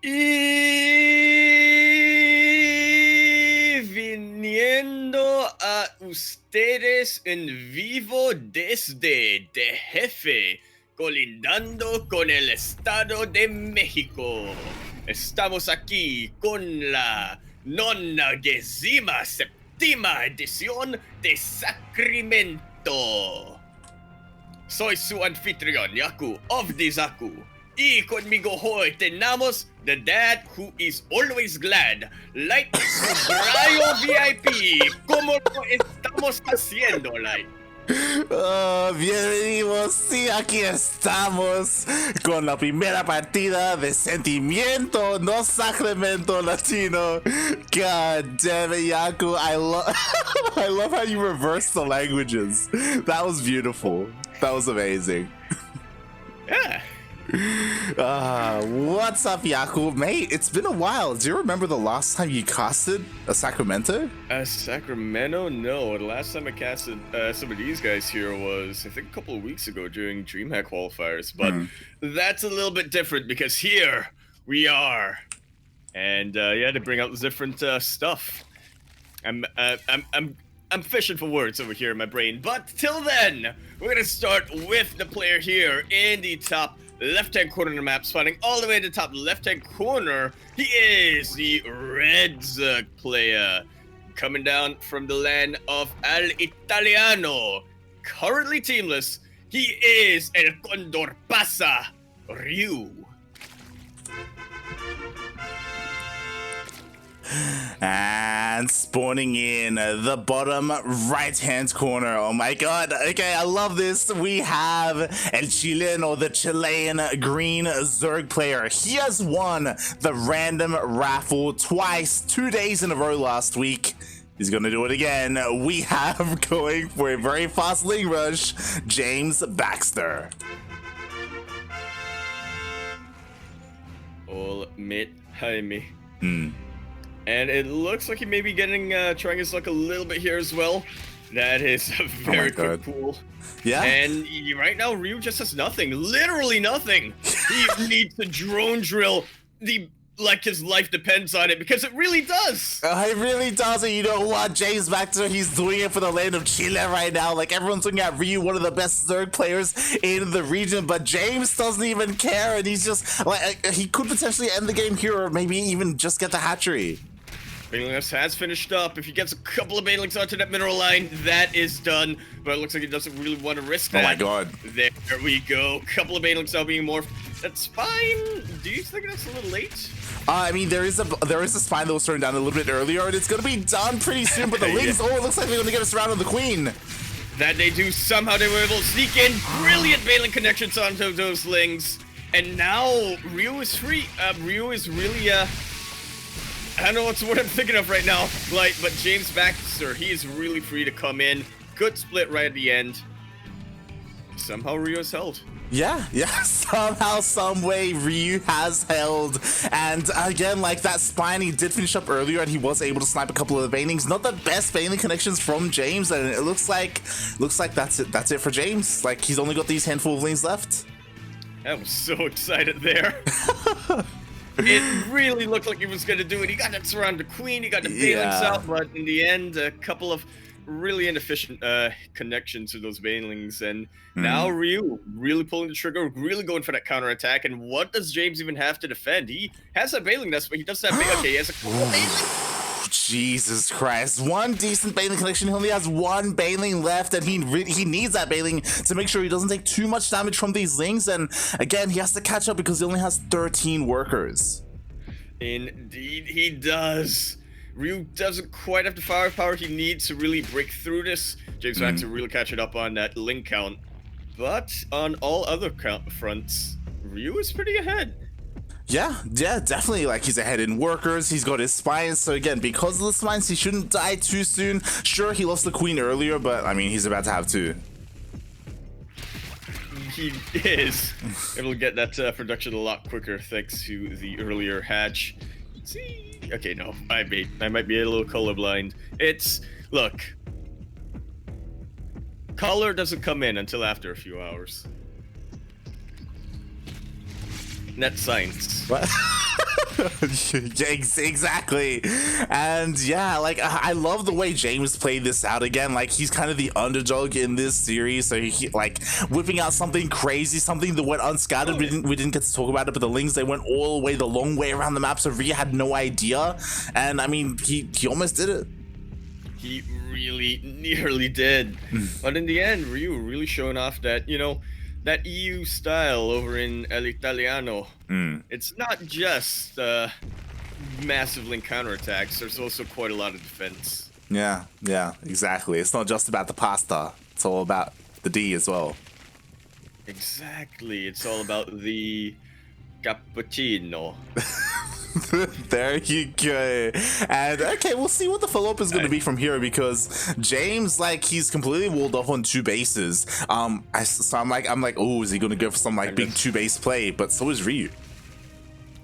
Y viniendo a ustedes en vivo desde de Jefe, colindando con el Estado de México. Estamos aquí con la 97ª edición de Sacramento. Soy su anfitrión, Yaku of the Zaku. Y conmigo hoy tenemos the dad who is always glad, like Brayo VIP. ¿Cómo lo estamos haciendo, like? Bienvenidos, sí, aquí estamos con la primera partida de Sentimiento, no Sacramento Latino. God damn it, Yaku, I love how you reversed the languages. That was beautiful. That was amazing. Yeah. What's up, Yaku? Mate, it's been a while. Do you remember the last time you casted a Sacramento? Sacramento? No. The last time I casted some of these guys here was, I think, a couple of weeks ago during DreamHack qualifiers. But that's a little bit different because here we are. And yeah, to bring out the different stuff. I'm fishing for words over here in my brain. But till then, we're going to start with the player here in the top left-hand corner of the map, spawning all the way to the top left-hand corner. He is the Reds player, coming down from the land of Al Italiano. Currently teamless, he is El Condor Pasa Ryu. And spawning in the bottom right-hand corner. Oh my god. Okay, I love this. We have El Chileno, the Chilean green Zerg player. He has won the random raffle twice, 2 days in a row last week. He's gonna do it again. We have going for a very fast link rush, JamesBaxter. All mid Jaime. And it looks like he may be getting trying his luck a little bit here as well. That is a very quick pool. Yeah. And right now, Ryu just has nothing. Literally nothing. He needs to drone drill like his life depends on it, because it really does. It really does. And you know what? JamesBaxter, he's doing it for the land of Chile right now. Like, everyone's looking at Ryu, one of the best Zerg players in the region, but James doesn't even care. And he's just like, he could potentially end the game here, or maybe even just get the hatchery. Banelings has finished up. If he gets a couple of Banelings onto that mineral line, that is done. But it looks like he doesn't really want to risk that. Oh my god. There we go. Couple of Banelings now being morphed. That's fine. Do you think that's a little late? I mean, there is a spine that was turned down a little bit earlier, and it's gonna be done pretty soon. But the Lings, oh, it looks like they're gonna get us around on the Queen. That they do. Somehow they were able to sneak in brilliant Baneling connections onto those Lings. And now Ryu is free. Ryu is really I don't know what's what I'm thinking of right now, but JamesBaxter, he is really free to come in. Good split right at the end. Somehow Ryu is held. Yeah, somehow, some way Ryu has held. And again, like, that spine, he did finish up earlier and he was able to snipe a couple of the Banelings. Not the best Baneling connections from James, and it looks like that's it for James. Like, he's only got these handful of lanes left. I was so excited there. It really looked like he was going to do it. He got that surround the Queen, he got the Banelings out, but in the end, a couple of really inefficient connections to those Banelings. And now Ryu really pulling the trigger, really going for that counterattack. And what does James even have to defend? He has a Baneling nest, but he does have okay, he has a couple of Banelings. Jesus Christ. One decent Baneling connection. He only has one Baneling left, and he needs that Baneling to make sure he doesn't take too much damage from these Lings. And again, he has to catch up because he only has 13 workers. Indeed, he does. Ryu doesn't quite have the firepower he needs to really break through this. JamesBaxter really catching up on that link count. But on all other fronts, Ryu is pretty ahead. Yeah, definitely. Like, he's ahead in workers, he's got his spines, so again, because of the spines, he shouldn't die too soon. Sure, he lost the Queen earlier, but I mean, he's about to have two. He is able to get that production a lot quicker thanks to the earlier hatch. Let's see. Okay, no, I might be a little colorblind. Look, color doesn't come in until after a few hours. Net science. What? Yeah, exactly. And yeah, like I love the way James played this out again. Like he's kind of the underdog in this series, so he like whipping out something crazy, something that went unscattered. We didn't get to talk about it, but the Lings, they went all the way the long way around the map, so Ryu had no idea. And I mean, he almost did it. He really nearly did. But in the end, Ryu really showing off that, that EU style over in El Italiano. It's not just massive link counterattacks, there's also quite a lot of defense. Yeah, exactly. It's not just about the pasta, it's all about the D as well. Exactly, it's all about the cappuccino. There you go. And okay, we'll see what the follow-up is going to be from here, because James, like, he's completely walled off on 2 bases. So I'm like, oh, is he going to go for some like big 2-base play? But so is Ryu.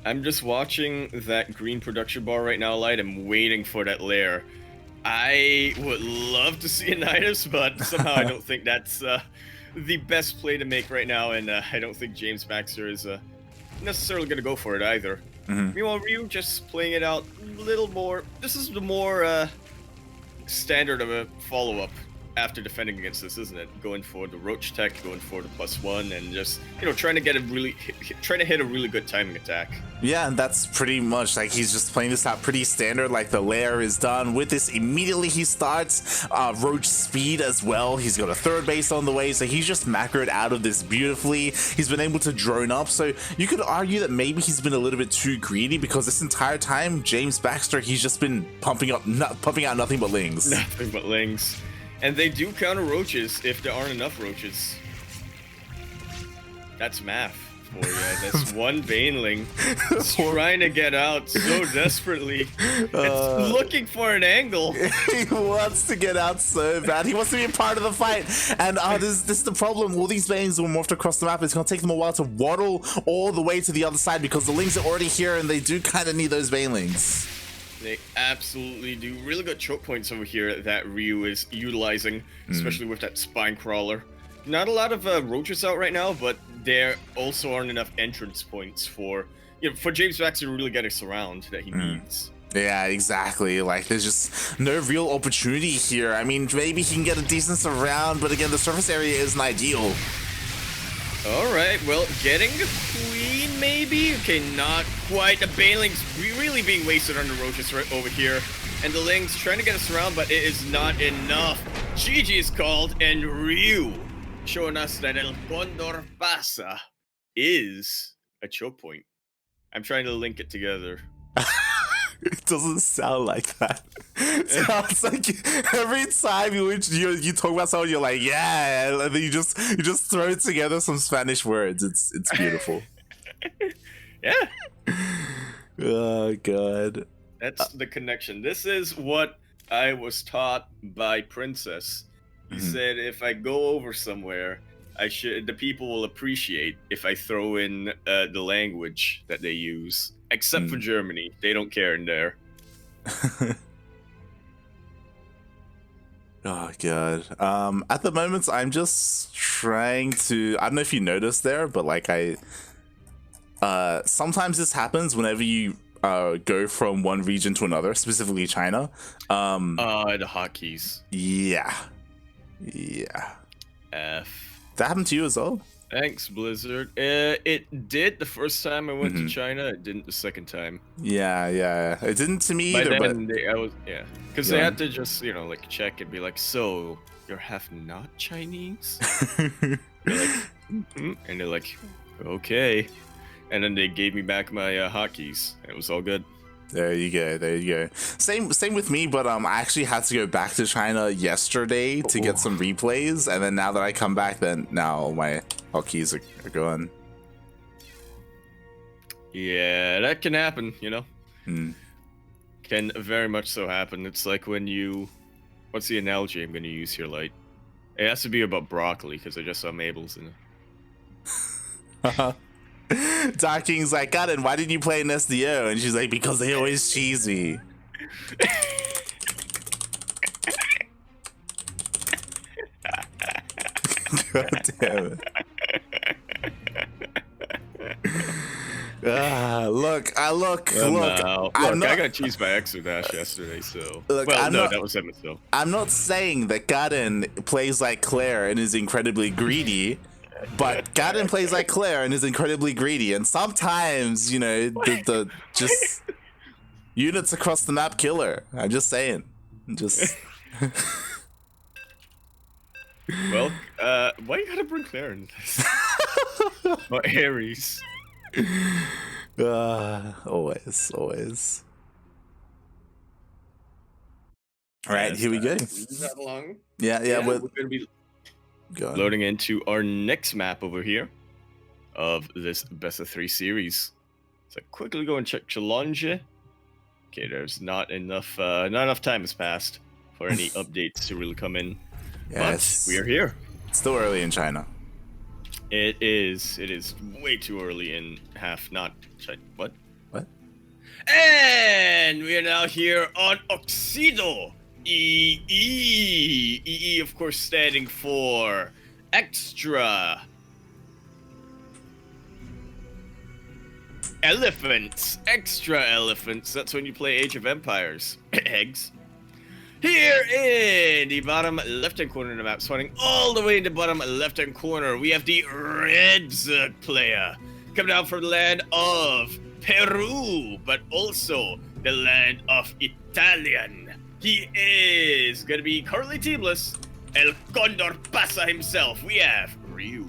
I'm just watching that green production bar right now, Light. I'm waiting for that lair. I would love to see a Nidus, but somehow I don't think that's the best play to make right now, and I don't think JamesBaxter is necessarily going to go for it either. Meanwhile, Ryu just playing it out a little more. This is the more standard of a follow-up after defending against this, isn't it? Going for the Roach Tech, going for the +1, and just, trying to get trying to hit a really good timing attack. Yeah, and that's pretty much like he's just playing this out pretty standard. Like the lair is done with this, immediately he starts Roach speed as well. He's got a 3rd base on the way, so he's just macroed out of this beautifully. He's been able to drone up, so you could argue that maybe he's been a little bit too greedy, because this entire time JamesBaxter, he's just been pumping out nothing but Lings. Nothing but Lings. And they do counter roaches if there aren't enough roaches. That's math for you. That's one Baneling trying to get out so desperately. It's looking for an angle. He wants to get out so bad. He wants to be a part of the fight. And this is the problem. All these Banelings will morph across the map. It's going to take them a while to waddle all the way to the other side, because the Lings are already here and they do kind of need those Banelings. They absolutely do. Really good choke points over here that Ryu is utilizing, especially with that spine crawler. Not a lot of roaches out right now, but there also aren't enough entrance points for JamesBaxter to really get a surround that he needs. Yeah, exactly. Like, there's just no real opportunity here. I mean, maybe he can get a decent surround, but again, the surface area isn't ideal. Alright, well, getting the queen, maybe? Okay, not quite. The Baneling's really being wasted on the roaches right over here. And the Ling's trying to get us around, but it is not enough. GG is called, and Ryu showing us that El Condor Pasa is a choke point. I'm trying to link it together. It doesn't sound like that. It sounds like every time you talk about someone, you're like, yeah, and then you just throw together some Spanish words. It's beautiful. Yeah. Oh god. That's the connection. This is what I was taught by Princess. He said if I go over somewhere, the people will appreciate if I throw in the language that they use. Except for Germany. They don't care in there. Oh god. At the moment I'm just trying to, I don't know if you noticed there, but like sometimes this happens whenever you go from one region to another, specifically China. The hotkeys. Yeah. F. That happened to you as well? Thanks, Blizzard. It did the first time I went to China. It didn't the second time. Yeah. It didn't to me either, but because they had to just like check and be like, so you're half not Chinese? They're like, and they're like, okay, and then they gave me back my hotkeys. It was all good. There you go. Same with me, but I actually had to go back to China yesterday to get some replays, and then now that I come back, then now my hotkeys are gone. Yeah, that can happen, Can very much so happen. It's like when what's the analogy I'm going to use here, Light? It has to be about broccoli, because I just saw Mabel's in it. Ducklings like, God, and why didn't you play an SDO? And she's like, because they always cheese me. God damn it. Look. Look, I got cheesed by Exodash yesterday, so. Look, that was him, so. I'm not saying that Garden plays like Claire and is incredibly greedy, but Garden plays like Claire and is incredibly greedy, and sometimes, you know, the just units across the map kill her. I'm just saying. Just. Well, why you gotta bring Claire into this? Or Ares. Always. All right, here we go. That long? Yeah, we're gonna be loading into our next map over here of this best of 3 series. So quickly go and check challenge. Okay, there's not enough time has passed for any updates to really come in. Yes. But we are here. It's still early in China. It is way too early in what? And we are now here on Oxido. EE, of course, standing for extra elephants. Extra elephants. That's when you play Age of Empires. Eggs. Here in the bottom left-hand corner of the map, spawning all the way in the bottom left-hand corner, we have the Red Zerg player. Coming down from the land of Peru, but also the land of Italian. He is going to be currently teamless. El Condor Pasa himself. We have Ryu.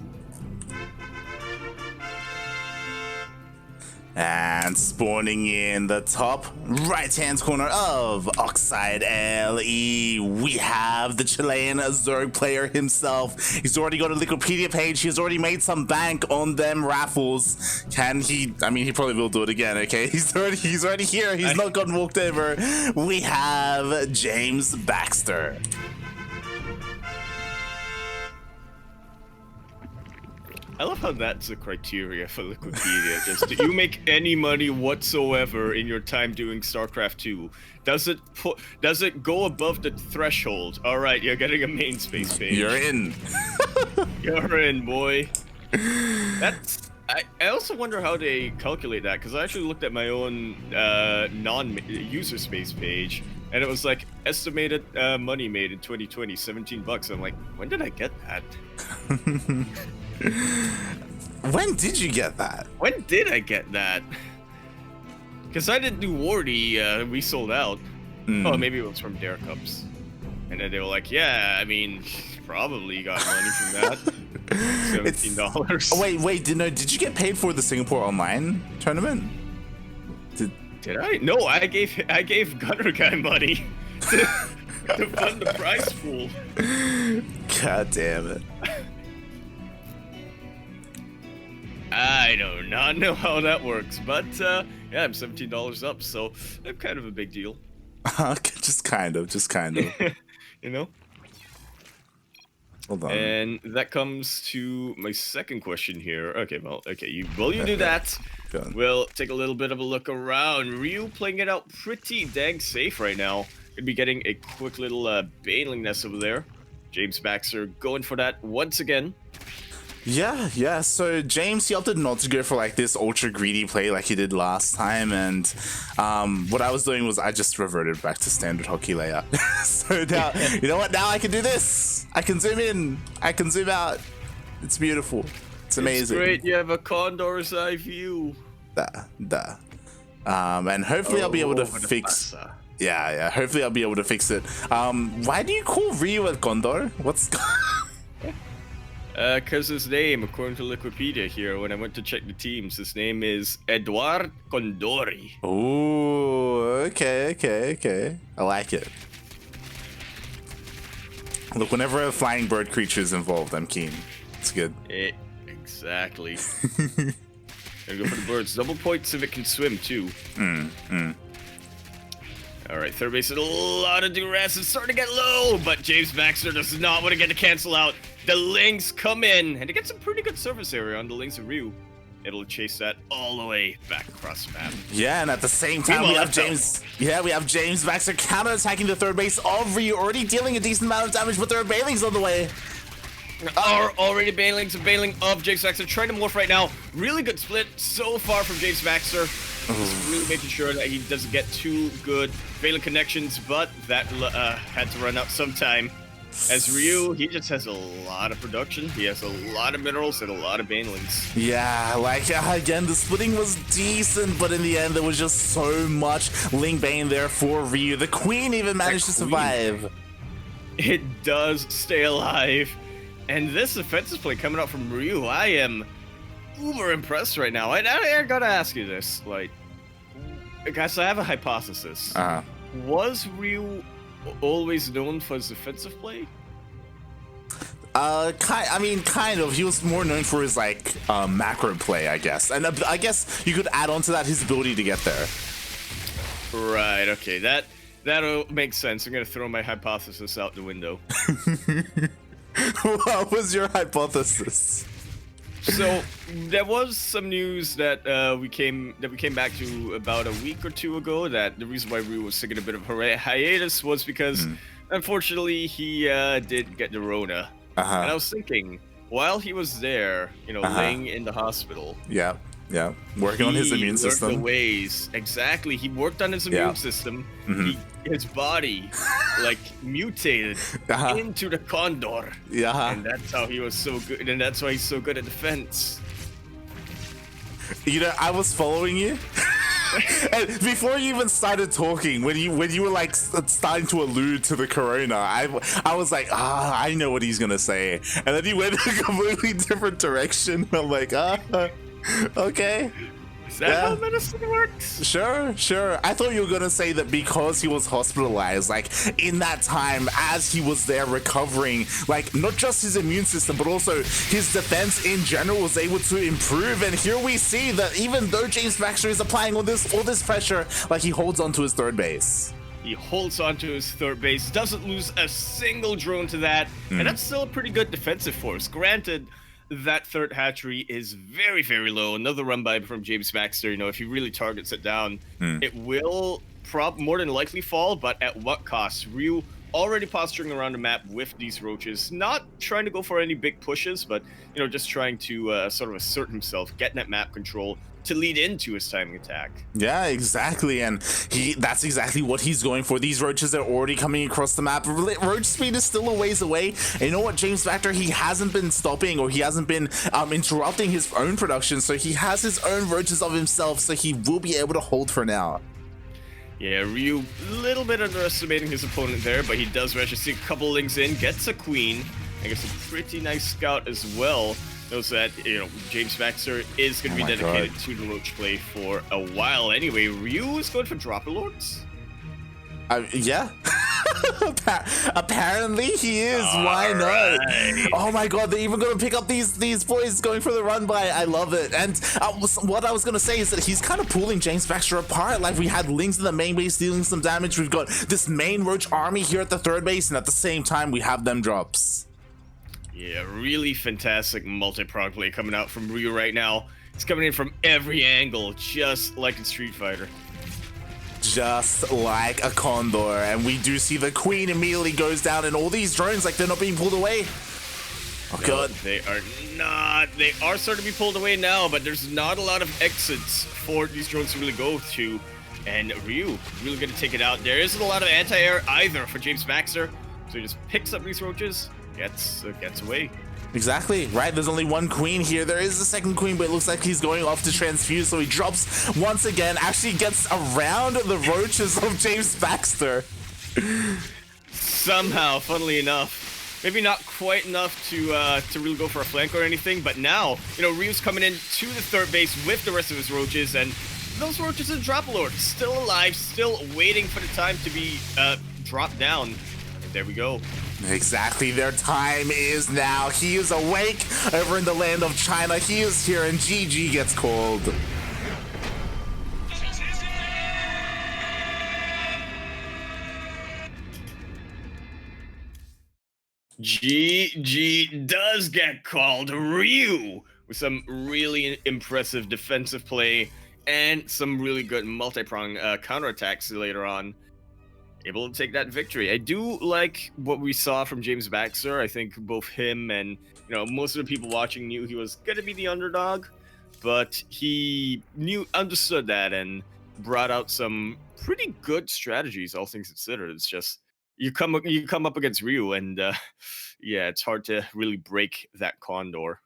And spawning in the top right-hand corner of Oxide LE, we have the Chilean Zerg player himself. He's already got a Wikipedia page. He's already made some bank on them raffles. Can he? I mean, he probably will do it again, okay? He's already here. He's not gotten walked over. We have JamesBaxter. I love how that's the criteria for Wikipedia. Just do you make any money whatsoever in your time doing StarCraft 2? Does it go above the threshold? All right, you're getting a main space page. You're in. You're in, boy. That's. I also wonder how they calculate that, because I actually looked at my own non-user space page, and it was like estimated money made in 2020, $17. I'm like, when did I get that? When did you get that? When did I get that? Because I didn't do Wardy, we sold out. Oh, maybe it was from Dare Cups. And then they were like, yeah, I mean, probably got money from that. $17. Wait, did you get paid for the Singapore Online tournament? Did I? No, I gave Gunner Guy money to fund the prize pool. God damn it. I do not know how that works, but yeah, I'm $17 up, so I'm kind of a big deal. just kind of. You know? Hold on. And that comes to my second question here. Okay, you do that. We'll take a little bit of a look around. Ryu playing it out pretty dang safe right now. Gonna be getting a quick little baneling nest over there. JamesBaxter going for that once again. Yeah. So James, he opted not to go for like this ultra greedy play like he did last time, and what I was doing was I just reverted back to standard hockey layout. So now, you know what? Now I can do this. I can zoom in. I can zoom out. It's beautiful. It's amazing. It's great. You have a condor's eye view. And hopefully I'll be able to fix. Yeah. Hopefully I'll be able to fix it. Why do you call Ryu a condor? What's because his name, according to Wikipedia here, when I went to check the teams, his name is Eduard Condori. Oh, okay. I like it. Look, whenever a flying bird creature is involved, I'm keen. It's good. Exactly. Gonna go for the birds. Double points if it can swim, too. Alright, third base, a lot of duress. It's starting to get low, but JamesBaxter does not want to get to cancel out. The Lynx come in, and it gets some pretty good surface area on the Lynx and Ryu. It'll chase that all the way back across the map. Yeah, and at the same time, we have JamesBaxter counter-attacking the third base of Ryu, already dealing a decent amount of damage, but there are bailings on the way. are already bailing of JamesBaxter. Trying to morph right now. Really good split so far from JamesBaxter. Just really making sure that he doesn't get too good Valen connections, but that had to run out sometime. As Ryu, he just has a lot of production. He has a lot of minerals and a lot of banelings. Yeah, like, again, the splitting was decent, but in the end, there was just so much Ling Bane there for Ryu. The Queen even managed to survive. It does stay alive. And this offensive play coming out from Ryu, I am uber impressed right now. I gotta ask you this. Like, guys, I have a hypothesis. Was Ryu always known for his defensive play? Kind of. He was more known for his, like, macro play, I guess. And I guess you could add on to that his ability to get there. Right, okay. That'll make sense. I'm gonna throw my hypothesis out the window. What was your hypothesis? So there was some news that we came back to about a week or two ago, that the reason why Ryu was taking a bit of a hiatus was because unfortunately he did get the Rona. And I was thinking, while he was there, laying in the hospital, working on his immune system. The ways exactly, he worked on his immune system. His body like mutated into the condor. And that's how he was so good, and that's why he's so good at defense. I was following you. And before you even started talking, when you were like starting to allude to the corona, I was like, I know what he's gonna say, and then he went in a completely different direction. I'm like, okay. Is that how medicine works? Sure. I thought you were gonna say that because he was hospitalized, like in that time as he was there recovering, like not just his immune system, but also his defense in general was able to improve. And here we see that even though JamesBaxter is applying all this pressure, like he holds on to his third base. He holds on to his third base, doesn't lose a single drone to that, and that's still a pretty good defensive force. Granted, that third hatchery is very, very low. Another run by from JamesBaxter. If he really targets it down, it will more than likely fall, but at what cost? Ryu already posturing around the map with these roaches, not trying to go for any big pushes, but just trying to sort of assert himself, getting that map control to lead into his timing attack. Yeah, exactly, and that's exactly what he's going for. These roaches are already coming across the map. Roach speed is still a ways away, and you know what, JamesBaxter, he hasn't been stopping, or he hasn't been interrupting his own production, so he has his own roaches of himself, so he will be able to hold for now. Yeah, Ryu, a little bit underestimating his opponent there, but he does manage to see a couple links in, gets a queen, I guess a pretty nice scout as well. Knows that, JamesBaxter is going to be dedicated to the roach play for a while anyway. Ryu is going for Dropper Lords? Yeah. Apparently he is. Why not? Oh my god, they're even going to pick up these boys going for the run by. I love it. And what I was going to say is that he's kind of pulling JamesBaxter apart. Like, we had Lings in the main base dealing some damage. We've got this main roach army here at the third base, and at the same time we have them drops. Yeah, really fantastic multi-prog play coming out from Ryu right now. It's coming in from every angle, just like in Street Fighter. Just like a condor. And we do see the queen immediately goes down, and all these drones, like, they're not being pulled away. Oh, God. They are not. They are starting to be pulled away now, but there's not a lot of exits for these drones to really go to. And Ryu really going to take it out. There isn't a lot of anti-air either for JamesBaxter, so he just picks up these roaches. Gets away. Exactly, right? There's only one queen here. There is a second queen, but it looks like he's going off to transfuse, so he drops once again, actually gets around the roaches of JamesBaxter. Somehow, funnily enough. Maybe not quite enough to really go for a flank or anything, but now, Ryu's coming in to the third base with the rest of his roaches, and those roaches and Drop Lord still alive, still waiting for the time to be dropped down. And there we go. Exactly, their time is now. He is awake over in the land of China. He is here, and GG gets called. GG does get called. Ryu with some really impressive defensive play and some really good multi-prong counterattacks later on. able to take that victory. I do like what we saw from JamesBaxter. I think both him and most of the people watching knew he was gonna be the underdog, but he understood that and brought out some pretty good strategies, all things considered. It's just you come up against Ryu, and yeah, it's hard to really break that condor.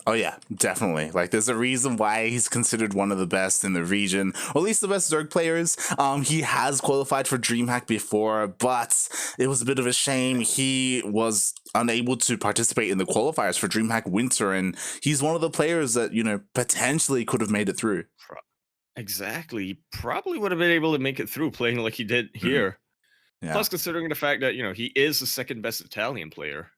Oh yeah, definitely. Like, there's a reason why he's considered one of the best in the region, or at least the best Zerg players. He has qualified for DreamHack before, but it was a bit of a shame he was unable to participate in the qualifiers for DreamHack Winter, and he's one of the players that potentially could have made it through. Pro- Exactly, he probably would have been able to make it through playing like he did Mhm. here. Yeah. Plus, considering the fact that he is the second best Italian player.